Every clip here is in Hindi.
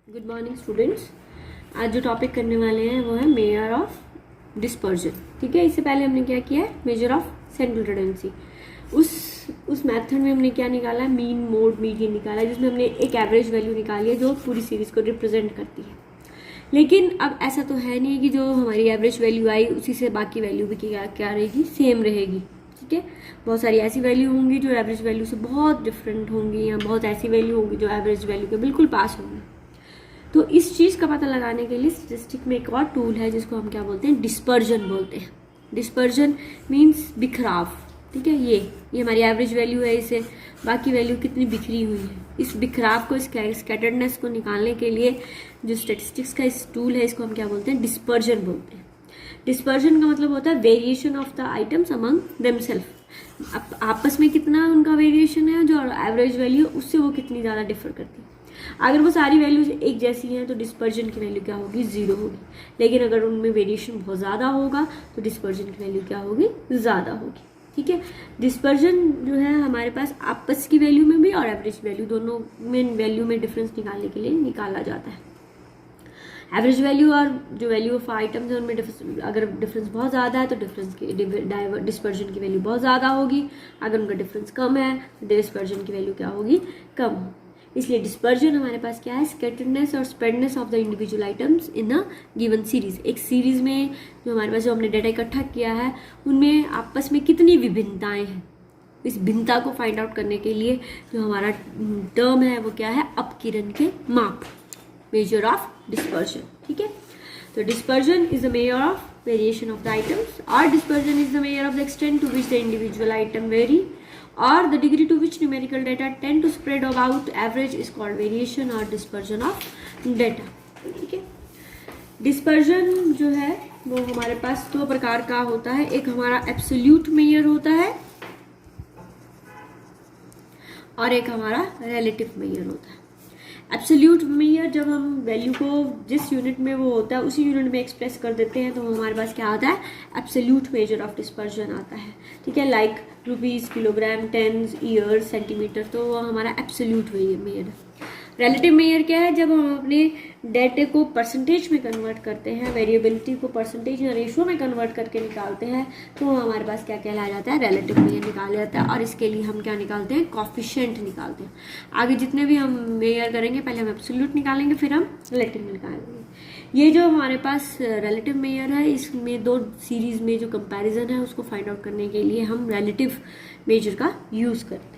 Good morning students. आज जो टॉपिक करने वाले हैं वो है मेजर ऑफ डिस्पर्जन। ठीक है, इससे पहले हमने क्या किया है, मेजर ऑफ सेंट्रल टेंडेंसी। उस मेथड में हमने क्या निकाला है, मीन मोड मीडियन निकाला है, जिसमें हमने एक एवरेज वैल्यू निकाली है जो पूरी सीरीज को रिप्रेजेंट करती है। लेकिन अब ऐसा तो है नहीं कि जो हमारी एवरेज वैल्यू आई उसी से बाकी वैल्यू भी क्या रहेगी, सेम रहेगी। ठीक है, बहुत सारी ऐसी वैल्यू होंगी जो एवरेज वैल्यू से बहुत डिफरेंट होंगी, या बहुत ऐसी वैल्यू होंगी जो एवरेज वैल्यू के बिल्कुल पास होंगी। तो इस चीज़ का पता लगाने के लिए स्टैटिस्टिक में एक और टूल है जिसको हम क्या बोलते हैं, डिस्पर्जन बोलते हैं। डिस्पर्जन मीन्स बिखराव। ठीक है, ये हमारी एवरेज वैल्यू है, इसे बाकी वैल्यू कितनी बिखरी हुई है। इस बिखराव को, स्कैटर्डनेस को निकालने के लिए जो स्टैटिस्टिक्स का इस टूल है, इसको हम क्या बोलते हैं, डिस्पर्जन बोलते हैं। डिस्पर्जन का मतलब होता है variation of the items among themself. आपस में कितना उनका वेरिएशन है, जो एवरेज वैल्यू उससे वो कितनी ज़्यादा डिफर करती है। अगर वो सारी वैल्यूज एक जैसी हैं तो डिस्पर्जन की वैल्यू क्या होगी, जीरो होगी। लेकिन अगर उनमें वेरिएशन बहुत ज़्यादा होगा तो डिस्पर्जन की वैल्यू क्या होगी, ज़्यादा होगी। ठीक है, डिस्पर्जन जो है हमारे पास आपस की वैल्यू में भी और एवरेज वैल्यू दोनों में वैल्यू में डिफरेंस निकालने के लिए निकाला जाता है। एवरेज वैल्यू और जो वैल्यू ऑफ आइटम्स है उनमें अगर डिफरेंस बहुत ज़्यादा है तो डिस्पर्जन की वैल्यू बहुत ज़्यादा होगी। अगर उनका डिफरेंस कम है तो डिस्पर्जन की वैल्यू क्या होगी, कम होगी। इसलिए डिस्पर्जन हमारे पास क्या है, स्कैटर्डनेस और spreadness of the individual items in a given series. एक सीरीज में जो हमारे पास जो हमने डाटा इकट्ठा किया है उनमें आपस में कितनी विभिन्नताएं हैं, इस भिन्नता को फाइंड आउट करने के लिए जो हमारा टर्म है वो क्या है, अपकिरण के माप, मेजर ऑफ डिस्पर्जन। ठीक है, तो dispersion is the measure of variation of the items, और dispersion is the measure of the extent to which the individual item vary, or the degree to which numerical data tend to spread about average is called variation or dispersion of data। ठीक है, डिस्पर्जन जो है वो हमारे पास दो प्रकार का होता है। एक हमारा एब्सोल्यूट मेजर होता है और एक हमारा रिलेटिव मेजर होता है। एब्सोल्यूट मेजर जब हम वैल्यू को जिस यूनिट में वो होता है उसी यूनिट में एक्सप्रेस कर देते हैं तो हमारे पास क्या आता है, एब्सोल्यूट मेजर ऑफ डिस्पर्जन आता है। ठीक है, like rupees, kilogram, tens, year, centimetre, तो वो हमारा एब्सोल्यूट मेजर है। रिलेटिव मेजर क्या है, जब हम अपने डेटा को परसेंटेज में कन्वर्ट करते हैं, वेरिएबिलिटी को परसेंटेज या रेशो में कन्वर्ट करके निकालते हैं तो हमारे पास क्या कहलाया जाता है, रिलेटिव मेजर निकाला जाता है। और इसके लिए हम क्या निकालते हैं, कॉफिशिएंट निकालते हैं। आगे जितने भी हम मेजर करेंगे पहले हम एब्सोल्यूट निकालेंगे फिर हम रिलेटिव निकालेंगे। ये जो हमारे पास रिलेटिव मेजर है, इसमें दो सीरीज में जो कंपैरिजन है उसको फाइंड आउट करने के लिए हम रिलेटिव मेजर का यूज़ करते हैं।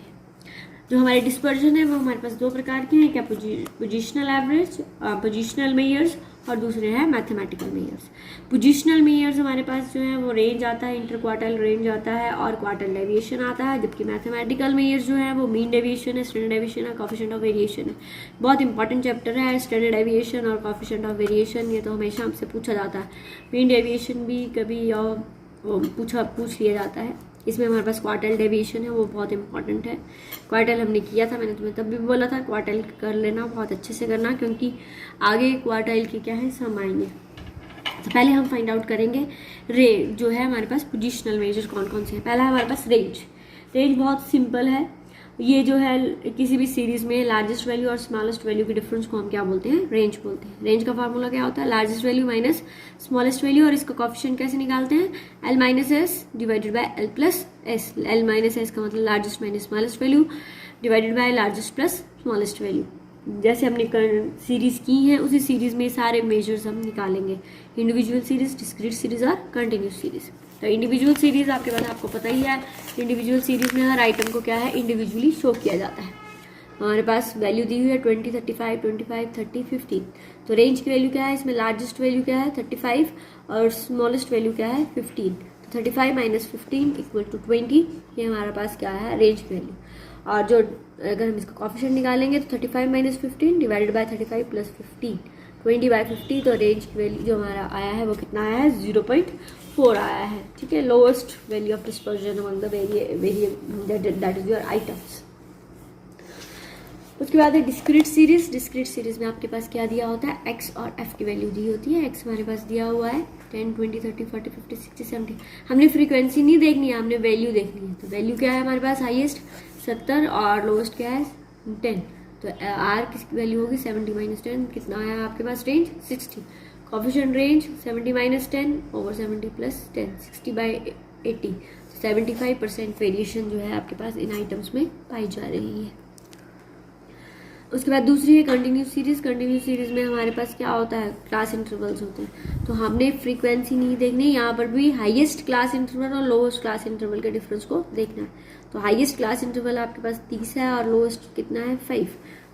जो हमारे डिस्पर्जन है वो हमारे पास दो प्रकार के हैं, क्या पोजिशनल एवरेज, पोजिशनल मेजर्स, और दूसरे हैं मैथमेटिकल मेजर्स। पोजिशनल मेजर्स हमारे पास जो है वो रेंज आता है, इंटर क्वार्टाइल रेंज आता है और क्वार्टाइल डेविएशन आता है, जबकि मैथमेटिकल मेजर्स जो है वो मीन डेविएशन है, स्टैंडर्ड डेविएशन है, कॉफिशिएंट ऑफ वेरिएशन है। बहुत इंपॉर्टेंट चैप्टर है स्टैंडर्ड डेविएशन और कॉफिशिएंट ऑफ वेरिएशन, ये तो हमेशा हमसे पूछा जाता है। मीन डेविएशन भी कभी पूछ लिया जाता है। इसमें हमारे पास क्वार्टाइल डेविएशन है, वो बहुत इंपॉर्टेंट है। क्वार्टाइल हमने किया था, मैंने तुम्हें तब भी बोला था क्वार्टाइल कर लेना, बहुत अच्छे से करना, क्योंकि आगे क्वार्टाइल की क्या है सम आएंगे। तो पहले हम फाइंड आउट करेंगे जो है हमारे पास पोजिशनल मेजर कौन कौन से हैं। पहला है हमारे पास रेंज। रेंज बहुत सिंपल है, ये जो है किसी भी सीरीज में लार्जेस्ट वैल्यू और स्मॉलेस्ट वैल्यू के डिफरेंस को हम क्या बोलते हैं, रेंज बोलते हैं। रेंज का फार्मूला क्या होता है, largest value minus smallest value, और इसका कोएफिशिएंट कैसे निकालते हैं, L minus S divided by L plus S. L minus S का मतलब largest minus smallest value divided by largest plus smallest value. जैसे हमने सीरीज की है उसी सीरीज में सारे मेजर्स हम निकालेंगे, इंडिविजुअल सीरीज, डिस्क्रीट सीरीज और कंटिन्यूस सीरीज। तो इंडिविजुअल सीरीज आपके पास आपको पता ही है, इंडिविजुअल सीरीज में हर आइटम को क्या है, इंडिविजुअली शो किया जाता है। हमारे पास वैल्यू दी हुई है 20, 35, 25, 30, 15। तो रेंज की वैल्यू क्या है, इसमें लार्जेस्ट वैल्यू क्या है 35 और स्मॉलेस्ट वैल्यू क्या है 15। तो 35 माइनस 15 इक्वल टू 20, ये हमारे पास क्या है, रेंज की वैल्यू। और जो अगर हम इसका कोएफिशिएंट निकालेंगे तो 35 माइनस 15 डिवाइडेड बाय 35 प्लस 15, 20/50। तो रेंज की वैल्यू जो हमारा आया है वो कितना आया है, 0.4 आया है। ठीक है, lowest value of dispersion among the that is your items. उसके बाद है डिस्क्रीट सीरीज। डिस्क्रीट सीरीज में आपके पास क्या दिया होता है, एक्स और एफ की वैल्यू दी होती है। एक्स हमारे पास दिया हुआ है 10, 20, 30, 40, 50, 60, 70। हमने फ्रीक्वेंसी नहीं देखनी है, हमने वैल्यू देखनी है। तो वैल्यू क्या है हमारे पास, हाईएस्ट 70 और लोएस्ट क्या है 10। तो आर किसकी वैल्यू होगी 70 माइनस 10, कितना आया आपके पास range 60। Coefficient range 70 minus 10 over 70 plus 10, 60 by 80, 75% variation जो है आपके पास इन आइटम्स में पाई जा रही है। उसके बाद दूसरी है कंटिन्यूस सीरीज। कंटिन्यूस सीरीज में हमारे पास क्या होता है, क्लास इंटरवल्स होते हैं। तो हमने फ्रीक्वेंसी नहीं देखनी, यहाँ पर भी हाईएस्ट क्लास इंटरवल और लोएस्ट क्लास इंटरवल के डिफरेंस को देखना है। तो हाईएस्ट क्लास इंटरवल आपके पास 30 है और लोएस्ट कितना है 5।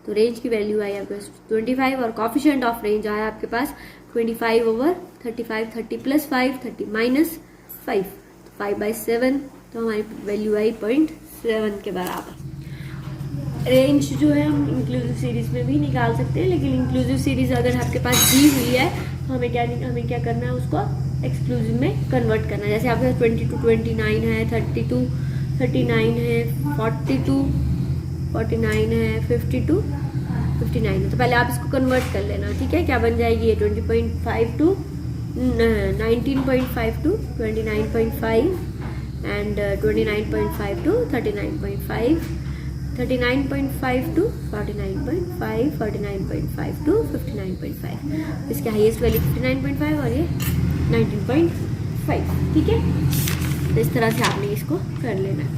तो रेंज की वैल्यू आई आपके पास 25 और कॉफिशिएंट ऑफ रेंज आया आपके पास 25 ओवर 35, 30 प्लस 5, 30 माइनस 5, 5/7। तो हमारी वैल्यू आई 0.7 के बराबर। रेंज जो है हम इंक्लूसिव सीरीज में भी निकाल सकते हैं, लेकिन इंक्लूसिव सीरीज अगर आपके पास दी हुई है तो हमें क्या करना है, उसको एक्सक्लूसिव में कन्वर्ट करना है। जैसे आपके पास 22 29 है, 32 39 है, 42 49 है, 52 59 है। तो पहले आप इसको कन्वर्ट कर लेना, ठीक है। क्या बन जाएगी ये 20.5 to 19.5 to 29.5 and 29.5 to 39.5, 39.5 to 49.5, 49.5 to 59.5। इसके हाईएस्ट वैल्यू 59.5 और ये 19.5, ठीक है। तो इस तरह से आपने इसको कर लेना है।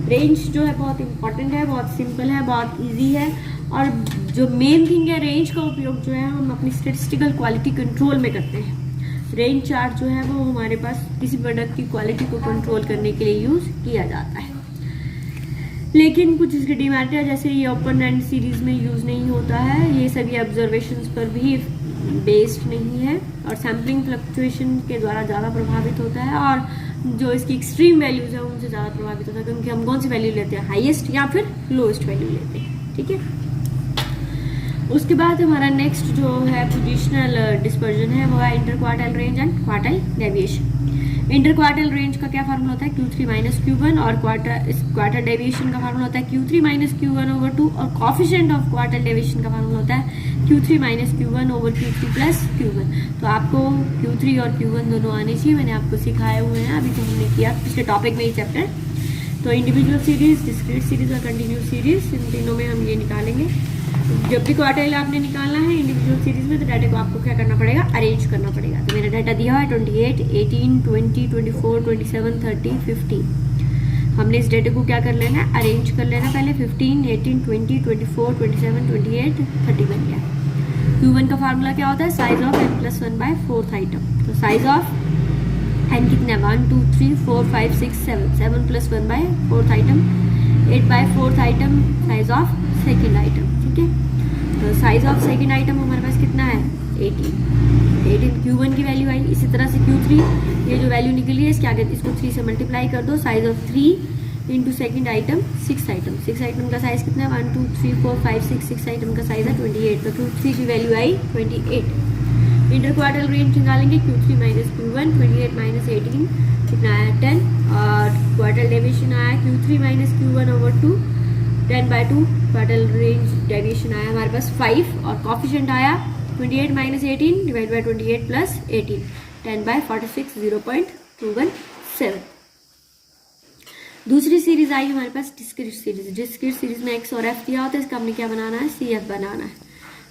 रेंज जो है बहुत इंपॉर्टेंट है, बहुत सिंपल है, बहुत इजी है। और जो मेन थिंग है, रेंज का उपयोग जो है हम अपनी स्टैटिस्टिकल क्वालिटी कंट्रोल में करते हैं। रेंज चार्ट जो है वो हमारे पास किसी प्रोडक्ट की क्वालिटी को कंट्रोल करने के लिए यूज किया जाता है, लेकिन कुछ इसके डिमेरिट है, जैसे ये ओपन एंड सीरीज में यूज नहीं होता है, ये सभी ऑब्जर्वेशंस पर भी बेस्ड नहीं है और सैम्पलिंग फ्लक्चुएशन के द्वारा ज़्यादा प्रभावित होता है, और जो इसकी एक्सट्रीम वैल्यूज है उनसे ज़्यादा प्रभावित होता है, क्योंकि हम कौन सी वैल्यू लेते हैं, हाईएस्ट या फिर लोएस्ट वैल्यू लेते हैं, ठीक है। उसके बाद हमारा नेक्स्ट जो है पोजिशनल डिस्पर्जन है, वो है inter quartile range and quartile deviation. Inter quartile range का क्या फार्मूला होता है, Q3 माइनस Q1, और क्वार्टाइल डेविएशन का फार्मूला होता है Q3 माइनस Q1 ओवर 2, और कॉफिशिएंट ऑफ क्वार्टाइल डेविएशन का फार्मूला होता है Q3 minus Q1 over Q3 plus Q1। तो आपको Q3 और Q1 दोनों आने चाहिए, मैंने आपको सिखाए हुए हैं, अभी तो हमने किया पिछले टॉपिक में ही चैप्टर। तो इंडिविजुअल सीरीज, डिस्क्रीट सीरीज और कंटिन्यूस सीरीज, इन तीनों में हम ये निकालेंगे। जब भी क्वार्टाइल आपने निकालना है इंडिविजुअल सीरीज में, तो डाटा को आपको क्या करना पड़ेगा, अरेंज करना पड़ेगा। तो मेरा डाटा दिया हुआ है 28, 18, 20, 24, 27, 30, 15। हमने इस डाटा को क्या कर लेना है, अरेंज कर लेना पहले। 15, 18, 20, 24, 27, 28, 30 बन गया। Q1 का फार्मूला क्या होता है, साइज ऑफ n+1/4 आइटम। तो साइज ऑफ n कितना है, 1 2 3 4 5 6 7, 7 + 1/4 item, 8/4 item size of second item, ठीक है। तो साइज ऑफ सेकेंड आइटम हमारे पास कितना है, 18 Q1 की वैल्यू आई। इसी तरह से Q3, ये जो वैल्यू निकली है इसके आगे इसको 3 से मल्टीप्लाई कर दो। Size of 3 into second item 6 item, 6 item का साइज कितना है, 1 2 3 4 5 6, 6 आइटम का साइज है 28। तो Q3 की वैल्यू आई 28। इंटर क्वार्टाइल रेंज निकालेंगे, Q3 माइनस Q1, 28 माइनस 18 कितना आया 10, और क्वार्टाइल डेविएशन आया Q3 minus Q1 over 2, 10/2। Quartile range deviation आया हमारे पास 5, और कॉफिशिएंट आया 28 माइनस 18 डिवाइड बाई 28 प्लस 18, 10/46, 0.217। दूसरी सीरीज आई हमारे पास डिस्क्रीट सीरीज। डिस्क्रीट सीरीज में x और f दिया होता है, इसका हमने क्या बनाना है, CF बनाना है।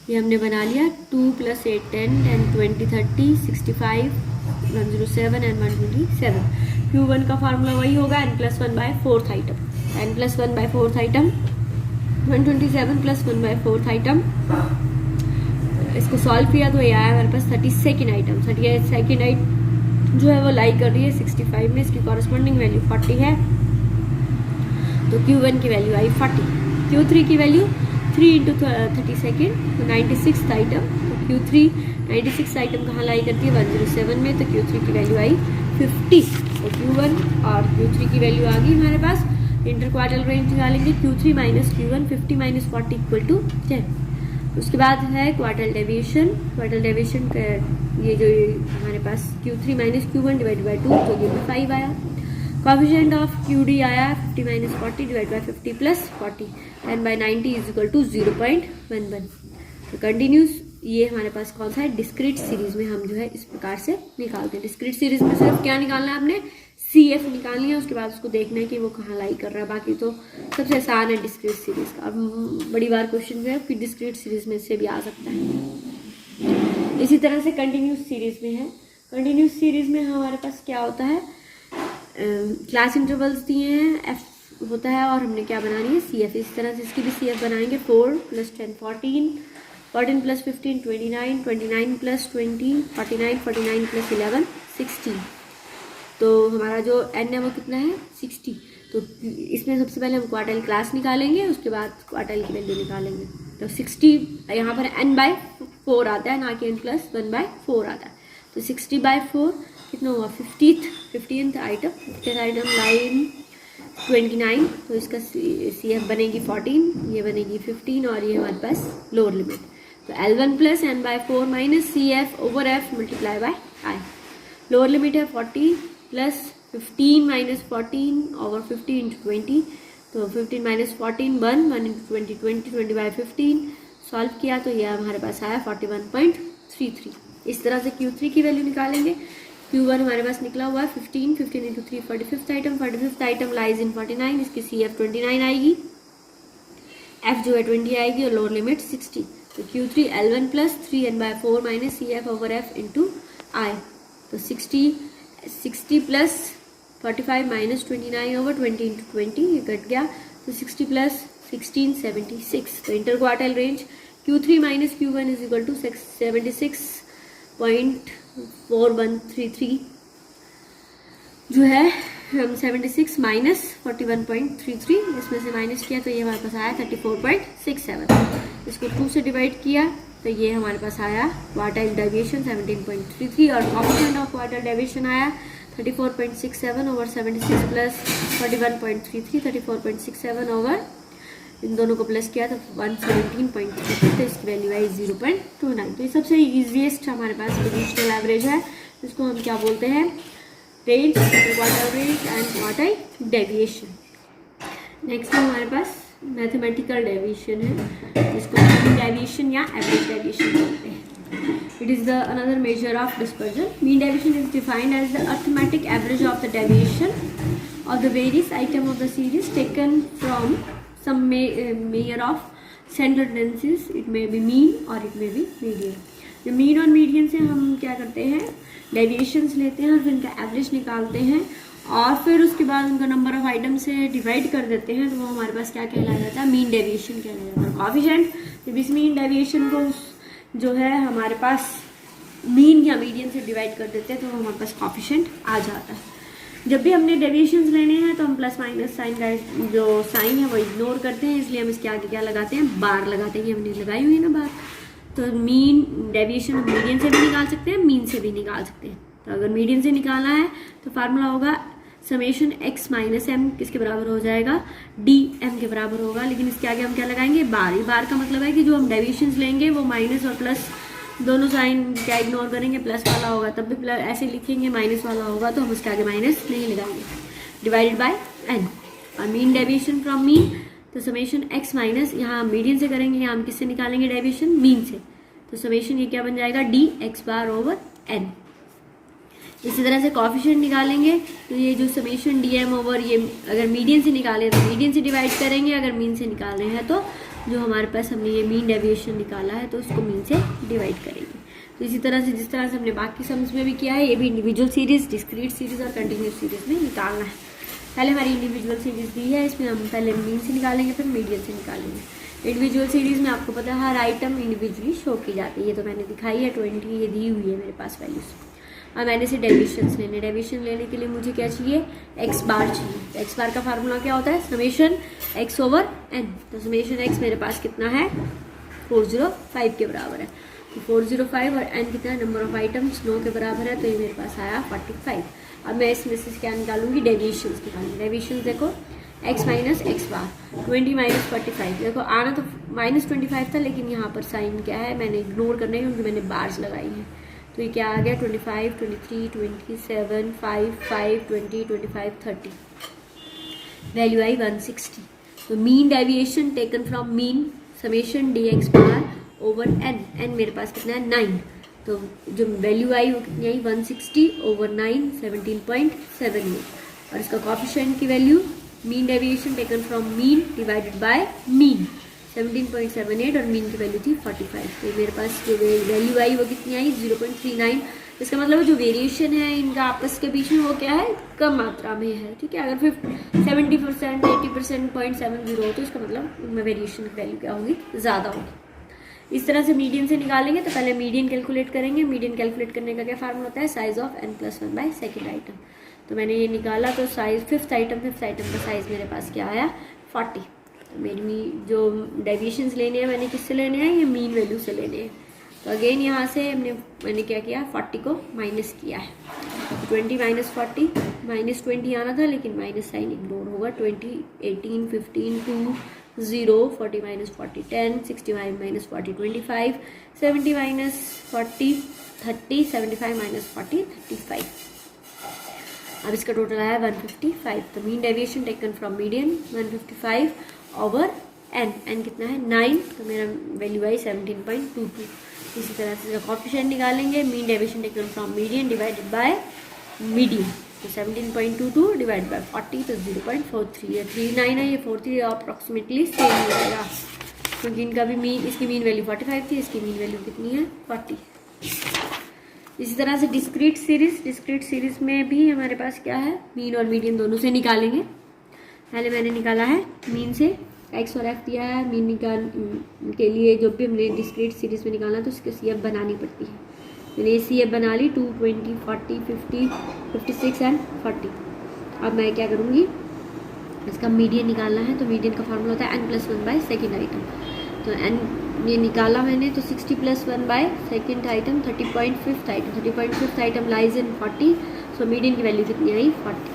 ये हमने बना लिया। 2 + 8 10, 10 20 30 65 107 एंड 127। Q1 का फार्मूला वही होगा n+1/4 item, n+1/4 item 127 + 1/4 item. इसको सॉल्व किया तो ये आया हमारे पास 32nd आइटम। 32nd आइटम जो है वो लाई कर रही है 65 में, इसकी कॉरस्पॉन्डिंग वैल्यू 40 है। तो Q1 की वैल्यू आई 40। Q3 की वैल्यू 3 × 32nd, तो 96th आइटम। तो Q3 96 आइटम कहाँ लाई करती है, 107 में। तो Q3 की वैल्यू आई 50। तो Q1 और Q3 की वैल्यू आ गई हमारे पास। इंटर क्वार्टाइल रेंज निकालेंगे, Q3 माइनस Q1, 50 माइनस 40 = 10। उसके बाद है क्वार्टाइल डेविएशन। क्वार्टाइल डेविएशन ये जो हमारे पास Q3 minus Q1 divide by 2, तो ये 5 आया। कोएफिशिएंट ऑफ QD आया 50 माइनस 40 डिवाइड बाई 50 प्लस 40, 10/90 = 0.11। तो कंटिन्यूस ये हमारे पास कौन सा है, डिस्क्रीट सीरीज में हम जो है इस प्रकार से निकालते हैं। डिस्क्रीट सीरीज में सिर्फ क्या निकालना है आपने, CF निकालनी है, उसके बाद उसको देखना है कि वो कहाँ लाई कर रहा है। बाकी तो सबसे आसान है डिस्क्रीट सीरीज का। अब बड़ी बार क्वेश्चन है कि डिस्क्रीट सीरीज में से भी आ सकता है। इसी तरह से कंटिन्यूस सीरीज में है। कंटिन्यूस सीरीज में हमारे पास क्या होता है, क्लास इंटरवल्स दिए हैं, एफ होता है और हमने क्या बनानी है, CF। इस तरह से इसकी भी CF बनाएंगे। 4 + 10 14, 14 + 15 29, 29 + 20 49, 49 + 11 60। तो हमारा जो n है वो कितना है, 60। तो इसमें सबसे पहले हम क्वार्टाइल क्लास निकालेंगे, उसके बाद क्वार्टाइल की वैल्यू निकालेंगे। तो 60 यहाँ पर n/4 आता है, ना कि n+1/4 आता है। तो 60/4 कितना हुआ, 15th आइटम लाइन 29। तो इसका CF बनेगी 14, ये बनेगी 15 और ये हमारे पास लोअर लिमिट। तो L1 + n/4 - CF/F × I। Lower limit है 40 + 15 - 14/50 × 20। तो 15 - 14 1 1 × 20 20 20/15 सॉल्व किया तो यह हमारे पास आया 41.33। इस तरह से Q3 की वैल्यू निकालेंगे। Q1 हमारे पास निकला हुआ है 15, 15 × 3 45th item, 45th item lies in 49, इसकी CF 29 आएगी, F जो है 20 आएगी और लोअर लिमिट 60। तो Q3 L1 + 3n/4 - CF/F × I। तो 60 + 45 - 29/20 × 20 ये कट गया। तो 60 + 16 76। तो inter quartile range Q3 - Q1 = 76.4133 जो है, हम 76 - 41.33 इसमें से माइनस किया तो ये हमारे पास आया 34.67। इसको 2 से डिवाइड किया तो ये हमारे पास आया क्वार्टाइल डेविएशन 17.33 और कोएफिशिएंट ऑफ क्वार्टाइल डेविएशन आया 34.67/76 + 41.33 34.67 इन दोनों को प्लस किया तो 117.33। तो इसकी वैल्यू आई 0.29। तो ये सबसे ईजीएस्ट हमारे पास डिविजनल एवरेज है, इसको हम क्या बोलते हैं, range, quartile range and quartile deviation. Next हमारे पास मैथमेटिकल डेविएशन है, जिसको मीन डेविएशन या एवरेज डेविएशन बोलते हैं। It is the another measure of dispersion. Mean deviation is defined as the arithmetic average of the deviation of the various item of the series taken from some measure of central tendencies. It may be mean or it may be median. जो मीन और मीडियन से हम क्या करते हैं, डेविएशंस लेते हैं और फिर इनका एवरेज निकालते हैं और फिर उसके बाद उनका नंबर ऑफ आइटम से डिवाइड कर देते हैं, तो वो हमारे पास क्या कहलाया जाता है, मीन डेविएशन कहलाया जाता है। कोएफिशिएंट, जब इस मीन डेविएशन को जो है हमारे पास मीन या मीडियन से डिवाइड कर देते हैं तो हमारे पास कोएफिशिएंट आ जाता है। जब भी हमने डेविएशंस लेने हैं तो हम प्लस माइनस साइन का जो साइन है वो इग्नोर करते हैं, इसलिए हम इसके आगे क्या लगाते हैं, बार लगाते हैं। ये हमने लगाई हुई है ना बार। तो मीन डेविएशन हम मीडियन से भी निकाल सकते हैं, मीन से भी निकाल सकते हैं। तो अगर मीडियन से निकालना है तो फार्मूला होगा समेशन x - m किसके बराबर हो जाएगा, dm के बराबर होगा। लेकिन इसके आगे हम क्या लगाएंगे, बार। ये बार का मतलब है कि जो हम डेविएशंस लेंगे वो माइनस और प्लस दोनों साइन क्या इग्नोर करेंगे, प्लस वाला होगा तब भी प्लस ऐसे लिखेंगे, माइनस वाला होगा तो हम उसके आगे माइनस नहीं लगाएंगे। डिवाइडेड बाय n और मीन डेविएशन फ्रॉम मीन, तो समेशन x माइनस, यहाँ मीडियन से करेंगे, यहाँ हम किससे निकालेंगे डेविएशन, मीन से। तो समेशन ये क्या बन जाएगा, dx बार ओवर n। इसी तरह से कोएफिशिएंट निकालेंगे तो ये जो समेशन dm ओवर, ये अगर मीडियन से निकालें तो मीडियन से डिवाइड करेंगे, अगर मीन से निकाल रहे हैं तो जो हमारे पास हमने ये मीन डेविएशन निकाला है तो उसको मीन से डिवाइड करेंगे। तो इसी तरह से जिस तरह से हमने बाकी सम्स में भी किया है, ये भी इंडिविजुअल सीरीज, डिस्क्रीट सीरीज और कंटिन्यूस सीरीज में निकालना है। पहले हमारी इंडिविजुअल सीरीज दी है, इसमें हम पहले मीन से निकालेंगे फिर मीडियन से निकालेंगे। इंडिविजुअल सीरीज में आपको पता है हर आइटम इंडिविजुअली शो की जाती है, ये तो मैंने दिखाई है 20, ये दी हुई है मेरे पास वैल्यूज। अब मैंने से डेविएशंस लेने, डेविएशन लेने के लिए मुझे क्या चाहिए, x बार चाहिए। तो x बार का फार्मूला क्या होता है, समेशन x ओवर n। तो समेशन x मेरे पास कितना है, 405 के बराबर है। तो 405 और n कितना है, नंबर ऑफ आइटम्स 9 के बराबर है, तो ये मेरे पास आया 45। अब मैं इसमें से क्या निकालूंगी, डेविएशंस निकालूंगी। डेविएशंस देखो x माइनस x बार 20 माइनस 45। देखो आना तो -25 था, लेकिन यहाँ पर साइन क्या है मैंने इग्नोर करना है क्योंकि मैंने बार्स लगाई हैं। तो ये क्या आ गया, 25 23 27 5 5 20 25 30, वैल्यू आई 160। तो mean deviation taken from mean summation dx bar over n, n मेरे पास कितना है 9। तो जो वैल्यू आई वो कितनी आई 160 ओवर 9 17.78। और इसका कोएफिशिएंट की value mean deviation taken from mean divided by mean 17.78 और मीन की वैल्यू थी 45। तो मेरे पास जो वैल्यू आई वो कितनी आई 0.39। इसका मतलब जो वेरिएशन है इनका आपस के बीच में वो क्या है, कम मात्रा में है। ठीक है, अगर 70%, 80%, 0.70 हो तो इसका मतलब उनमें वेरिएशन की वैल्यू क्या होगी, ज़्यादा होगी। इस तरह से मीडियन से निकालेंगे तो पहले मीडियन कैलकुलेट करेंगे। मीडियन कैलकुलेट करने का क्या फार्मूला होता है, size of n+1 by second item. तो मैंने ये निकाला तो साइज फिफ्थ आइटम का साइज मेरे पास क्या आया 40। तो मेरी जो डेविएशंस लेने हैं मैंने किससे लेने हैं, ये मीन वैल्यू से लेने हैं। तो अगेन यहाँ से मैंने क्या किया, 40 को माइनस किया है। 20 माइनस 40 माइनस 20 आना था लेकिन माइनस साइन इग्नोर होगा। 20, 18, 15, 2, 0, 40 माइनस 40 10, 60 माइनस 40 25, 70 माइनस 40 30, 75 माइनस 40 35। अब इसका टोटल आया 155। तो mean deviation taken from median 155 over n कितना है 9। तो मेरा वैल्यू आई 17.22। इसी तरह से कोएफिशिएंट निकालेंगे, mean deviation taken from median divided by median. तो 17.22 डिवाइड बाय 40 तो 0.43 है। 39 है, ये 43 अप्रॉक्सीमेटली सेम हो जाएगा क्योंकि इनका भी मीन, इसकी मीन वैल्यू 45 थी, इसकी मीन वैल्यू कितनी है 40। इसी तरह से डिस्क्रीट सीरीज में भी हमारे पास क्या है, मीन और मीडियन दोनों से निकालेंगे। पहले मैंने निकाला है मीन से, एक्स और एफ दिया है। मीन निकाल के लिए जब भी हमने डिस्क्रीट सीरीज में निकालना तो उसकी सी एफ बनानी पड़ती है। मैंने सी एफ बना ली 2, 20, 40, 50, 56 एंड 40। अब मैं क्या करूँगी, इसका मीडियन निकालना है। तो मीडियन का फार्मूला होता है n+1 बाय सेकेंड आइटम। तो n ये निकाला मैंने, तो 60 + 1 by second item 30.5 item. 30.5 item lies in 40। So median की वैल्यू कितनी आई 40।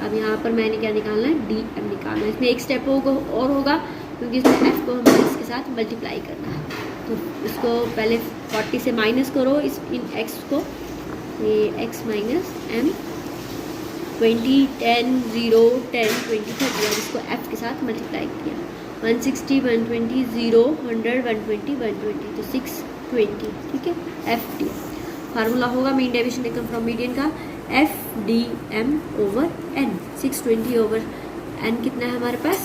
अब यहाँ पर मैंने क्या निकालना है, डी एम निकालना है। इसमें एक स्टेप और होगा क्योंकि इसमें एफ को हमें इसके साथ मल्टीप्लाई करना है। तो इसको पहले 40 से माइनस करो इन एक्स को, ये एक्स माइनस एम 20, 10, 0, 10, 20, 30 और इसको एफ के साथ मल्टीप्लाई किया। 160, 120, 0, 100, 120, 120 तो 620। ठीक है, एफ डी फार्मूला होगा mean deviation taken from median का F D M over N. 620 over N कितना है हमारे पास,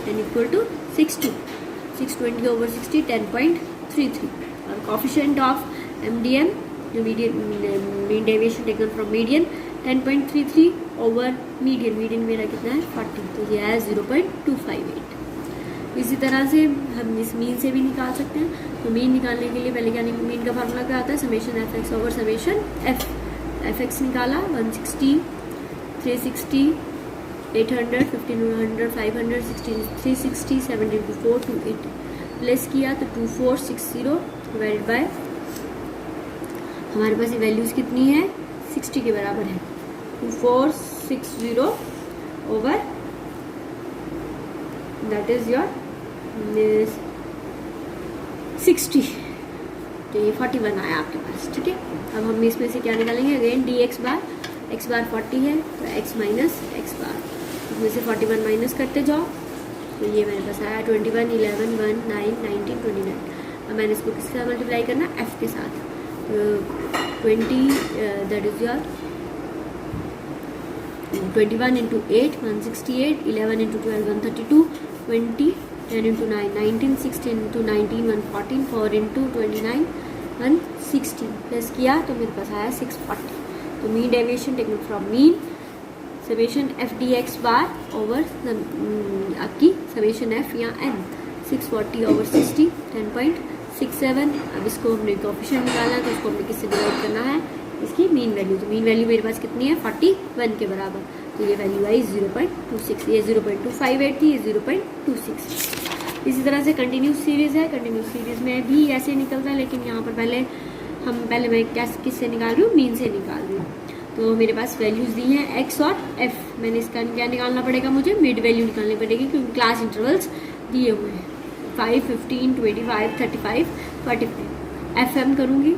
एन इक्वल टू 60। 620 ओवर 60 10.33 और coefficient of M D M जो mean deviation taken from median 10.33 over median मेरा कितना है 40। तो ये है 0.258। इसी तरह से हम इस मीन से भी निकाल सकते हैं। तो मीन निकालने के लिए पहले क्या, मीन का फार्मूला क्या आता है, summation F x over summation F x निकाला 160, 360, 800, 1500, 500, 360, 7 × 4 280 प्लस किया तो 2460 डिवाइडेड बाय हमारे पास ये वैल्यूज़ कितनी है 60 के बराबर है। 2460 ओवर दैट इज योर 60। तो ये 41 आया आपके पास। ठीक है, अब हम इसमें से क्या निकालेंगे, अगेन डी एक्स बार 40 है तो x माइनस एक्स बार, इसमें से 41 माइनस करते जाओ तो ये मेरे पास आया 21, 11, 1, 9, 19, 29। अब मैंने इसको किसके साथ मल्टीप्लाई करना, f के साथ। तो 20 दैट इज योर 21 × 8 168, 11 × 12 132, 20 10 × 9 19, 16 × 19 114, 4 × 29 160 प्लस किया तो मेरे पास आया 640। तो mean deviation taken from mean summation F D x bar over आपकी समेशन एफ या एन 640 ओवर 60 10.67। अब इसको हमने कोएफिशिएंट निकालना है तो उसको हमने किससे डिवाइड करना है, इसकी मीन वैल्यू। तो मीन वैल्यू मेरे पास कितनी है 41 के बराबर। तो ये वैल्यू आई 0.26, ये 0.258 थी, ये 0.26। इसी तरह से कंटिन्यूस सीरीज़ है। कंटिन्यूस सीरीज़ में भी ऐसे निकलता है लेकिन यहाँ पर पहले मैं किससे निकाल रही हूँ, मीन से निकाल रही हूँ। तो मेरे पास वैल्यूज़ दी हैं एक्स और एफ। मैंने इसका क्या निकालना पड़ेगा, मुझे मिड वैल्यू निकालनी पड़ेगी क्योंकि क्लास इंटरवल्स दिए हुए हैं 5, 15, 25, 35, 45। एफ एम करूँगी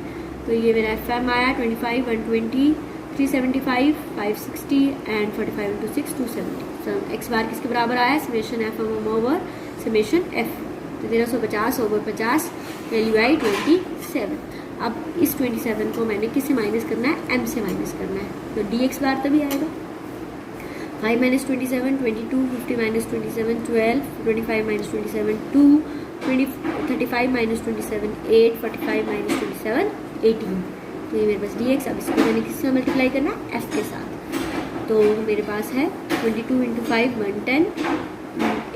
तो ये मेरा एफ एम आया 25, 120, 375, 560 एंड 45 × 6 270। एक्स बार किसके बराबर आया, summation F M over summation F. तो 1350 ओवर 50 वैल्यू आई 27। अब इस 27 को मैंने किससे माइनस करना है, एम से माइनस करना है। तो डी एक्स बार तभी आएगा 5 minus 27 22, 50 minus 27 12, 25 minus 27 2, 35 minus 27 8, 45 minus 27 18। तो ये मेरे पास dx। अब इसको मैंने किससे मल्टीप्लाई करना है, f के साथ। तो मेरे पास है 22 into 5 110,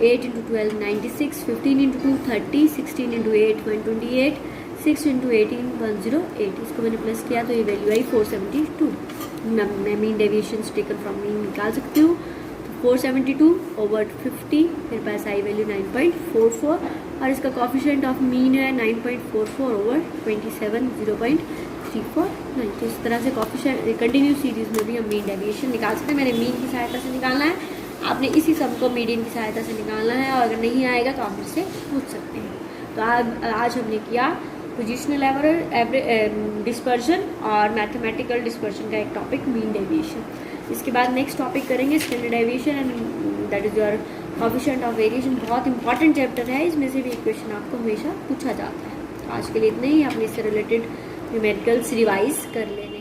8 into 12 96, 15 into 2 30, 16 into 8 128, 6 into 18 108। इसको मैंने प्लस किया तो ये वैल्यू आई 472। मैं mean deviation taken from mean निकाल सकती हूँ। तो 472 ओवर 50 मेरे पास आई वैल्यू 9.44 और इसका कॉफिशिएंट ऑफ मीन है 9.44 ओवर 27 0.349। तो इस तरह से कॉफिशिएंट कंटिन्यूस सीरीज में भी हम मीन डेविएशन निकाल सकते हैं। मैंने मीन की सहायता से निकालना है, आपने इसी सब को मीडियन की सहायता से निकालना है और अगर नहीं आएगा तो आप मुझसे पूछ सकते हैं। तो आज हमने किया पोजिशनल एवरेज डिस्पर्शन और मैथमेटिकल डिस्पर्शन का एक टॉपिक मीन डेविएशन। इसके बाद नेक्स्ट टॉपिक करेंगे standard deviation and that is your coefficient of variation. बहुत इंपॉर्टेंट चैप्टर है, इसमें से भी एक क्वेश्चन आपको हमेशा पूछा जाता है। तो आज के लिए इतना ही, आपने इससे रिलेटेड न्यूमेरिकल्स रिवाइज कर लेने।